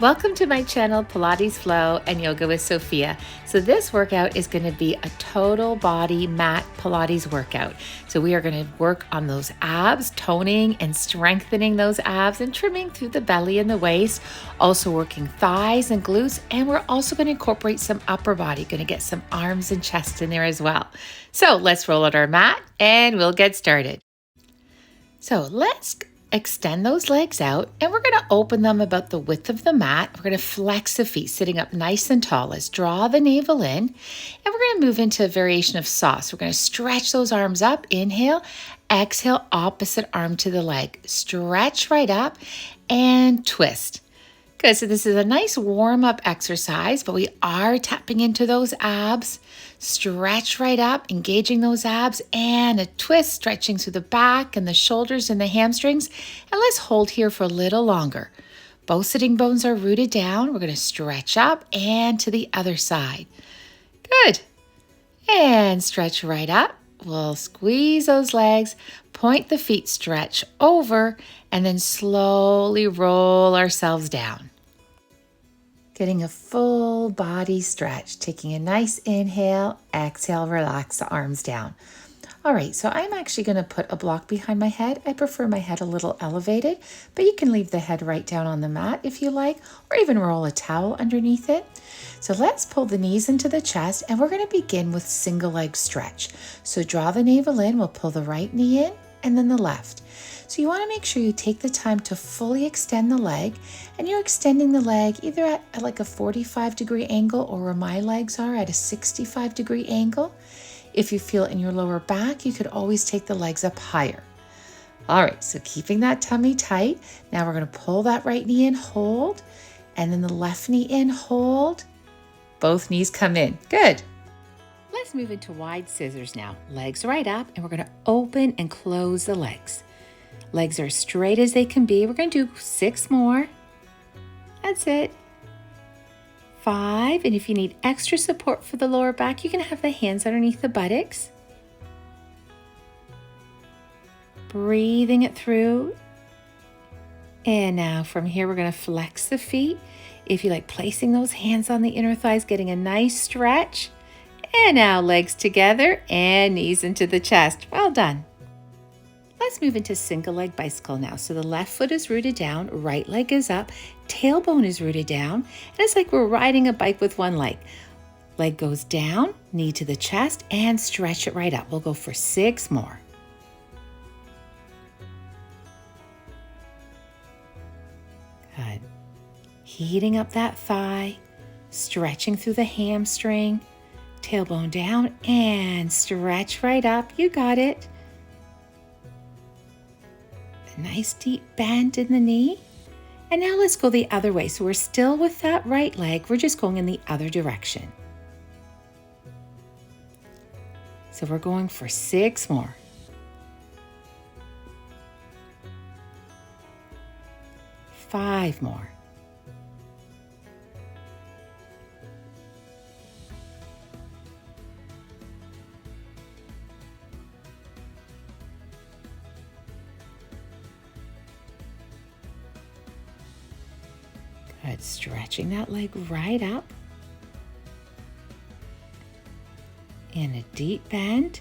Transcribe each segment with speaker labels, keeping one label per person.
Speaker 1: Welcome to my channel, Pilates Flow and Yoga with Sophia. So this workout is going to be a total body mat Pilates workout. So we are going to work on those abs, toning and strengthening those abs and trimming through the belly and the waist. Also working thighs and glutes. And we're also going to incorporate some upper body, going to get some arms and chest in there as well. So let's roll out our mat and we'll get started. So let's extend those legs out and we're going to open them about the width of the mat. We're going to flex the feet sitting up nice and tall. Let's draw the navel in and we're going to move into a variation of sauce. We're going to stretch those arms up. Inhale, exhale, opposite arm to the leg. Stretch right up and twist. Good, so this is a nice warm-up exercise, but we are tapping into those abs. Stretch right up, engaging those abs, and a twist, stretching through the back and the shoulders and the hamstrings. And let's hold here for a little longer. Both sitting bones are rooted down. We're going to stretch up and to the other side. Good. And stretch right up. We'll squeeze those legs, point the feet, stretch over, and then slowly roll ourselves down. Getting a full body stretch, taking a nice inhale, exhale, relax the arms down. All right, so I'm actually going to put a block behind my head. I prefer my head a little elevated, but you can leave the head right down on the mat if you like, or even roll a towel underneath it. So let's pull the knees into the chest, and we're going to begin with single leg stretch. So draw the navel in, we'll pull the right knee in, and then the left. So you want to make sure you take the time to fully extend the leg, and you're extending the leg either at like a 45-degree angle or where my legs are at a 65-degree angle. If you feel in your lower back, you could always take the legs up higher. All right, so keeping that tummy tight. Now we're going to pull that right knee in, hold, and then the left knee in, hold. Both knees come in. Good. Let's move into wide scissors now. Legs right up, and we're going to open and close the legs. Legs are as straight as they can be. We're going to do 6 more. That's it. 5, and if you need extra support for the lower back, you can have the hands underneath the buttocks. Breathing it through. And now from here, we're going to flex the feet. If you like, placing those hands on the inner thighs, getting a nice stretch. And now legs together and knees into the chest. Well done. Let's move into single leg bicycle now. So the left foot is rooted down, right leg is up, tailbone is rooted down, and it's like we're riding a bike with one leg. Leg goes down, knee to the chest, and stretch it right up. We'll go for 6 more. Good. Heating up that thigh, stretching through the hamstring, tailbone down, and stretch right up. You got it. Nice deep bend in the knee. And now let's go the other way. So we're still with that right leg. We're just going in the other direction. So we're going for 6 more. 5 more. Good, stretching that leg right up. And a deep bend.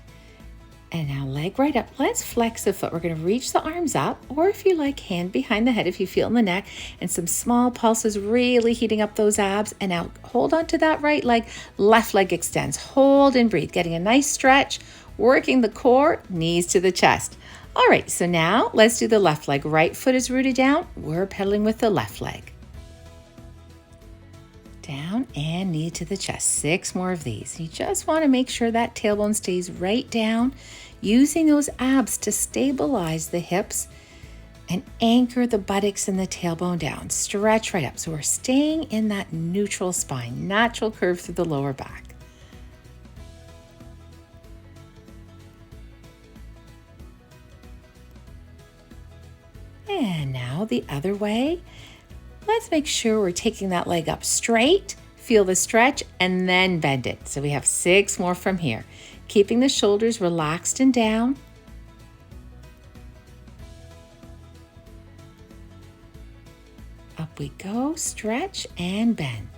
Speaker 1: And now leg right up. Let's flex the foot. We're going to reach the arms up, or if you like, hand behind the head if you feel in the neck, and some small pulses really heating up those abs. And now hold on to that right leg. Left leg extends. Hold and breathe. Getting a nice stretch, working the core, knees to the chest. All right, so now let's do the left leg. Right foot is rooted down. We're pedaling with the left leg. Down and knee to the chest. 6 more of these. You just want to make sure that tailbone stays right down, using those abs to stabilize the hips and anchor the buttocks and the tailbone down. Stretch right up. So we're staying in that neutral spine, natural curve through the lower back. And now the other way. Let's make sure we're taking that leg up straight, feel the stretch, and then bend it. So we have 6 more from here. Keeping the shoulders relaxed and down. Up we go, stretch and bend.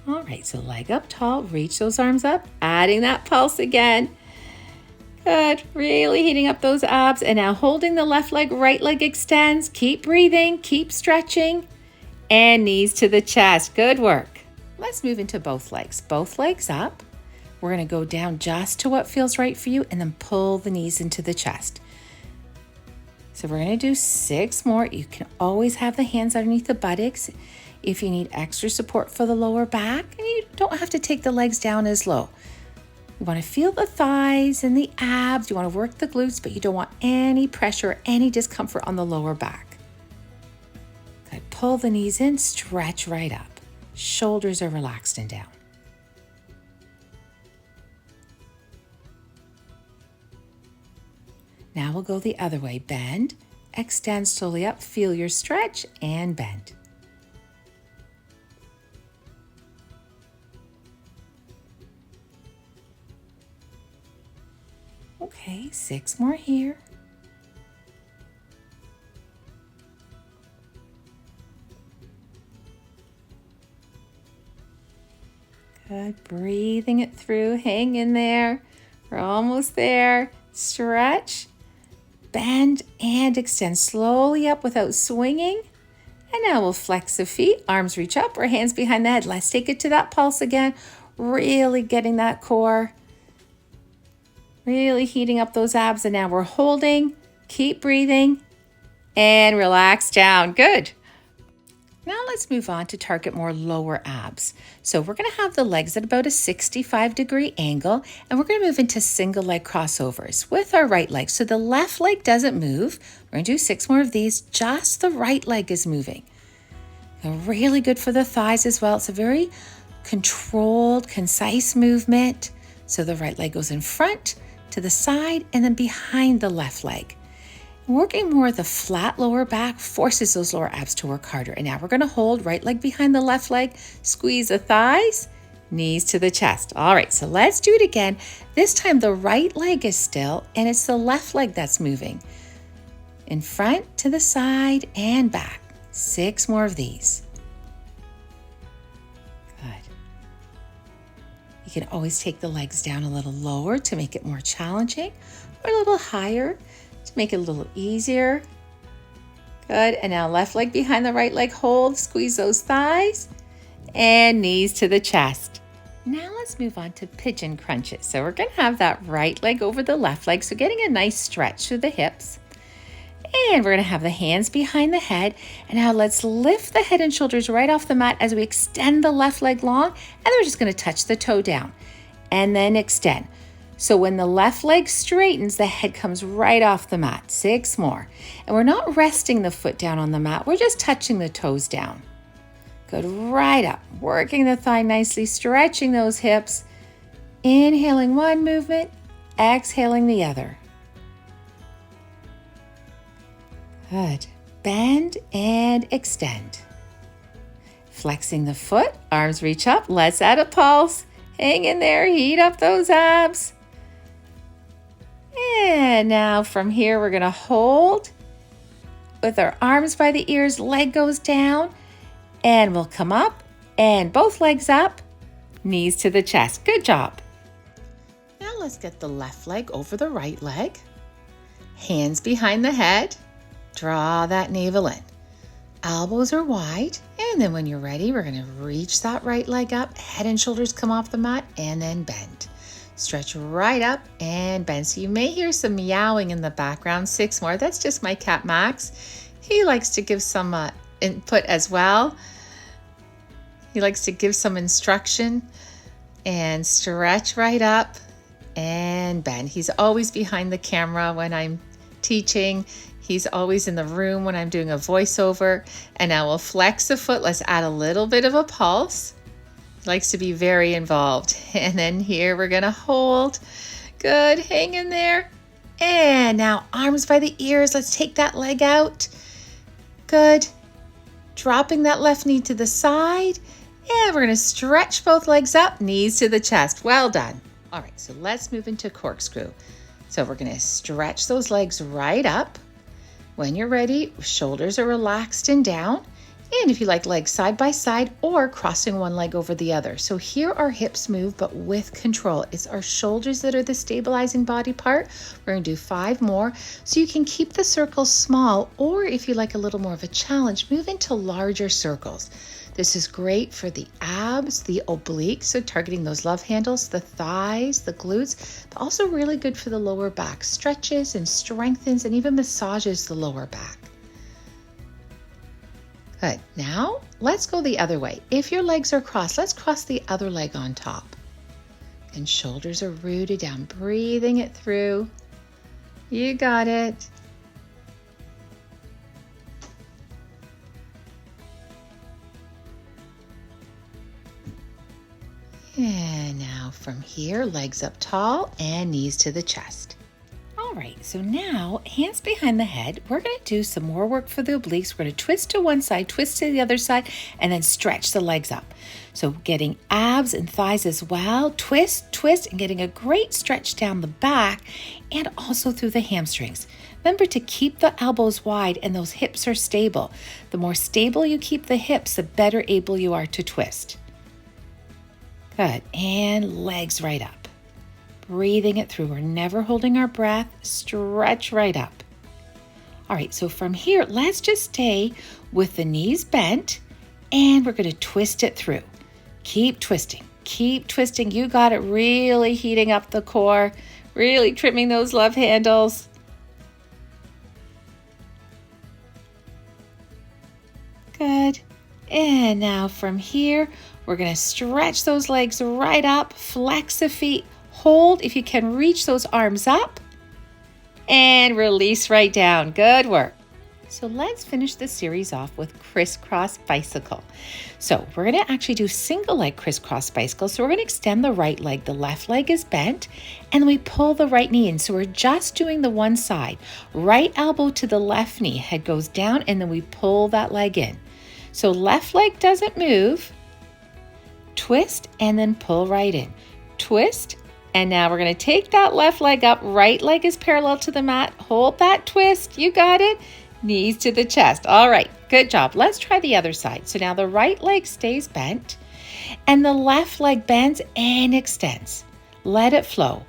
Speaker 1: All right, so leg up tall, reach those arms up, adding that pulse again. Good, really heating up those abs. And now holding the left leg, right leg extends. Keep breathing, keep stretching. And knees to the chest, good work. Let's move into both legs up. We're gonna go down just to what feels right for you and then pull the knees into the chest. So we're gonna do 6 more. You can always have the hands underneath the buttocks if you need extra support for the lower back, and you don't have to take the legs down as low. You want to feel the thighs and the abs. You want to work the glutes, but you don't want any pressure, any discomfort on the lower back. Good. Pull the knees in, stretch right up. Shoulders are relaxed and down. Now we'll go the other way. Bend, extend slowly up, feel your stretch, and bend. Okay, 6 more here. Good, breathing it through, hang in there. We're almost there. Stretch, bend, and extend slowly up without swinging. And now we'll flex the feet, arms reach up or hands behind the head. Let's take it to that pulse again. Really getting that core. Really heating up those abs, and now we're holding, keep breathing, and relax down. Good. Now let's move on to target more lower abs. So we're gonna have the legs at about a 65-degree angle, and we're gonna move into single leg crossovers with our right leg. So the left leg doesn't move. We're gonna do 6 more of these, just the right leg is moving. And really good for the thighs as well. It's a very controlled, concise movement. So the right leg goes in front, to the side, and then behind the left leg. Working more the flat lower back forces those lower abs to work harder. And now we're gonna hold right leg behind the left leg, squeeze the thighs, knees to the chest. All right, so let's do it again. This time the right leg is still, and it's the left leg that's moving. In front, to the side, and back. 6 more of these. You can always take the legs down a little lower to make it more challenging, or a little higher to make it a little easier. Good, and now left leg behind the right leg, hold, squeeze those thighs, and knees to the chest. Now let's move on to pigeon crunches. So we're gonna have that right leg over the left leg, so getting a nice stretch through the hips. And we're gonna have the hands behind the head. And now let's lift the head and shoulders right off the mat as we extend the left leg long. And then we're just gonna touch the toe down and then extend. So when the left leg straightens, the head comes right off the mat. 6 more. And we're not resting the foot down on the mat. We're just touching the toes down. Good, right up. Working the thigh nicely, stretching those hips. Inhaling one movement, exhaling the other. Good. Bend and extend. Flexing the foot, arms reach up. Let's add a pulse. Hang in there, heat up those abs. And now from here, we're gonna hold with our arms by the ears, leg goes down, and we'll come up and both legs up, knees to the chest. Good job. Now let's get the left leg over the right leg. Hands behind the head. Draw that navel in. Elbows are wide. And then when you're ready, we're gonna reach that right leg up, head and shoulders come off the mat, and then bend. Stretch right up and bend. So you may hear some meowing in the background. 6 more. That's just my cat, Max. He likes to give some input as well. He likes to give some instruction. And stretch right up and bend. He's always behind the camera when I'm teaching. He's always in the room when I'm doing a voiceover. And now we'll flex the foot. Let's add a little bit of a pulse. He likes to be very involved. And then here we're gonna hold. Good, hang in there. And now arms by the ears. Let's take that leg out. Good. Dropping that left knee to the side And we're gonna stretch both legs up, knees to the chest. Well done. All right, so let's move into corkscrew. So we're gonna stretch those legs right up. When you're ready, shoulders are relaxed and down. And if you like, legs side by side or crossing one leg over the other. So here our hips move, but with control. It's our shoulders that are the stabilizing body part. We're gonna do 5 more. So you can keep the circles small, or if you like a little more of a challenge, move into larger circles. This is great for the abs, the obliques, so targeting those love handles, the thighs, the glutes, but also really good for the lower back. Stretches and strengthens and even massages the lower back. Good. Now, let's go the other way. If your legs are crossed, let's cross the other leg on top. And shoulders are rooted down, breathing it through. You got it. And now from here, legs up tall and knees to the chest. All right, so now hands behind the head. We're going to do some more work for the obliques. We're going to twist to one side, twist to the other side, and then stretch the legs up. So getting abs and thighs as well. Twist, twist, and getting a great stretch down the back and also through the hamstrings. Remember to keep the elbows wide and those hips are stable. The more stable you keep the hips, the better able you are to twist. Good, and legs right up. Breathing it through. We're never holding our breath. Stretch right up. All right, so from here, let's just stay with the knees bent and we're going to twist it through. Keep twisting. Keep twisting. You got it. Really heating up the core. Really trimming those love handles. Good. And now from here, we're going to stretch those legs right up. Flex the feet. Hold if you can reach those arms up and release right down. Good work. So let's finish this series off with crisscross bicycle. So we're going to actually do single leg crisscross bicycle. So we're going to extend the right leg. The left leg is bent and we pull the right knee in. So we're just doing the one side. Right elbow to the left knee. Head goes down and then we pull that leg in. So left leg doesn't move. Twist and then pull right in. Twist. And now we're going to take that left leg up. Right leg is parallel to the mat. Hold that twist. You got it. Knees to the chest. All right. Good job. Let's try the other side. So now the right leg stays bent and the left leg bends and extends. Let it flow.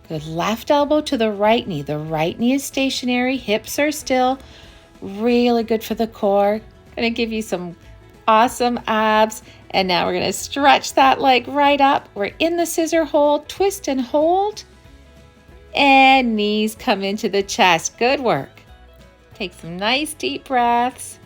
Speaker 1: Good. Left elbow to the right knee. The right knee is stationary. Hips are still. Really good for the core. Going to give you some awesome abs. And now we're going to stretch that leg right up. We're in the scissor hold, twist and hold. And knees come into the chest. Good work. Take some nice deep breaths.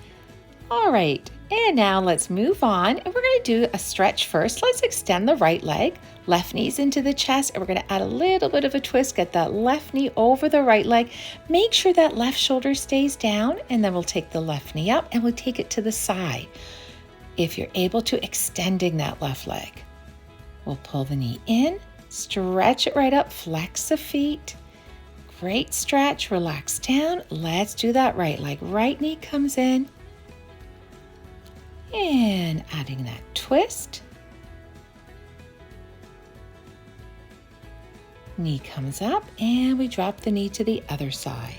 Speaker 1: All right. And now let's move on. And we're going to do a stretch first. Let's extend the right leg. Left knees into the chest. And we're going to add a little bit of a twist. Get that left knee over the right leg. Make sure that left shoulder stays down. And then we'll take the left knee up and we'll take it to the side. If you're able to, extending that left leg. We'll pull the knee in, stretch it right up, flex the feet. Great stretch, relax down. Let's do that right leg. Right knee comes in. And adding that twist. Knee comes up and we drop the knee to the other side.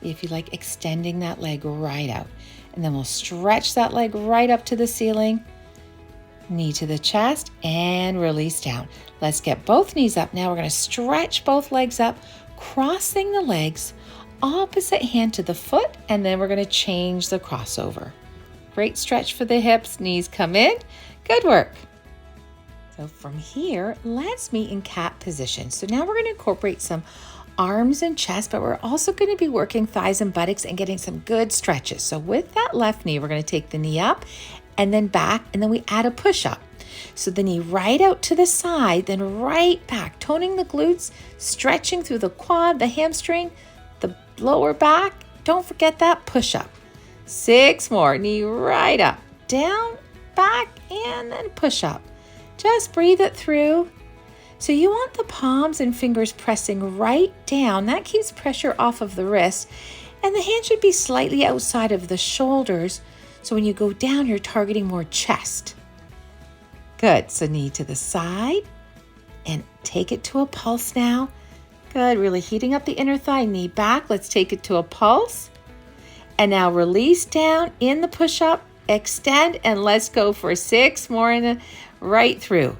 Speaker 1: If you like, extending that leg right out. And then we'll stretch that leg right up to the ceiling. Knee to the chest and release down. Let's get both knees up. Now we're going to stretch both legs up, crossing the legs, opposite hand to the foot, and then we're going to change the crossover. Great stretch for the hips. Knees come in. Good work. So from here, let's meet in cat position. So now we're going to incorporate some arms and chest, but we're also going to be working thighs and buttocks and getting some good stretches. So with that left knee, we're going to take the knee up and then back, and then we add a push-up. So the knee right out to the side, then right back, toning the glutes, stretching through the quad, the hamstring, the lower back. Don't forget that push-up. 6 more. Knee right up, down, back, and then push-up. Just breathe it through. So you want the palms and fingers pressing right down. That keeps pressure off of the wrist. And the hand should be slightly outside of the shoulders So when you go down, you're targeting more chest. Good. So knee to the side and take it to a pulse now. Good. Really heating up the inner thigh, knee back. Let's take it to a pulse. And now release down in the push-up, extend, and let's go for 6 more in the right through.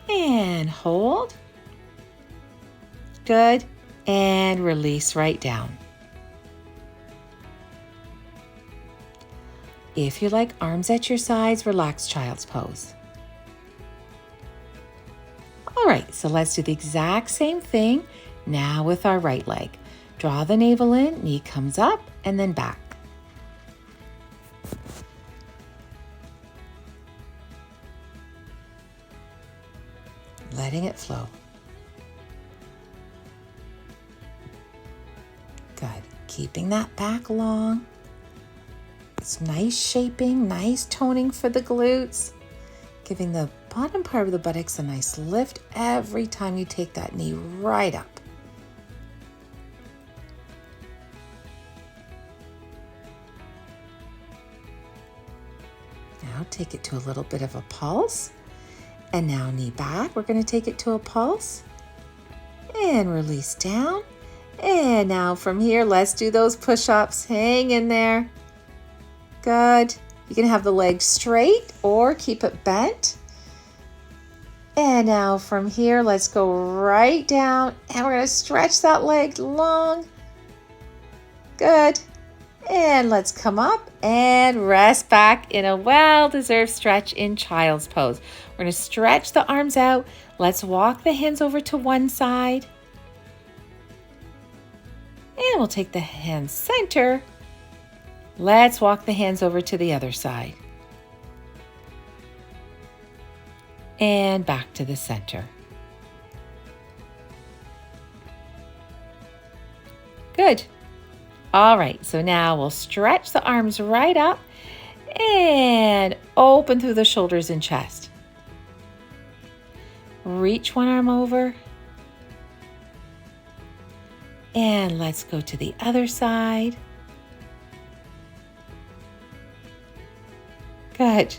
Speaker 1: And hold. Good. And release right down. If you like arms at your sides, relax child's pose. All right, so let's do the exact same thing now with our right leg. Draw the navel in, knee comes up, and then back. Letting it flow. Good. Keeping that back long. It's nice shaping, nice toning for the glutes. Giving the bottom part of the buttocks a nice lift every time you take that knee right up. Now take it to a little bit of a pulse. And now knee back. We're going to take it to a pulse. And release down. And now from here, let's do those push-ups. Hang in there. Good. You can have the leg straight or keep it bent. And now from here, let's go right down. And we're going to stretch that leg long. Good. And let's come up and rest back in a well-deserved stretch in child's pose. We're going to stretch the arms out. Let's walk the hands over to one side. And we'll take the hands center. Let's walk the hands over to the other side. And back to the center. Good. All right, so now we'll stretch the arms right up and open through the shoulders and chest. Reach one arm over. And let's go to the other side. Good.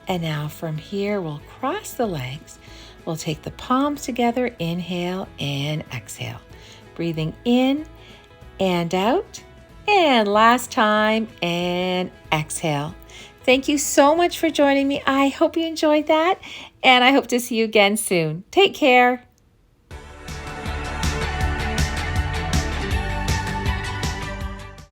Speaker 1: And now from here, we'll cross the legs. We'll take the palms together, inhale and exhale. Breathing in and out. And last time, and exhale. Thank you so much for joining me. I hope you enjoyed that, and I hope to see you again soon. Take care.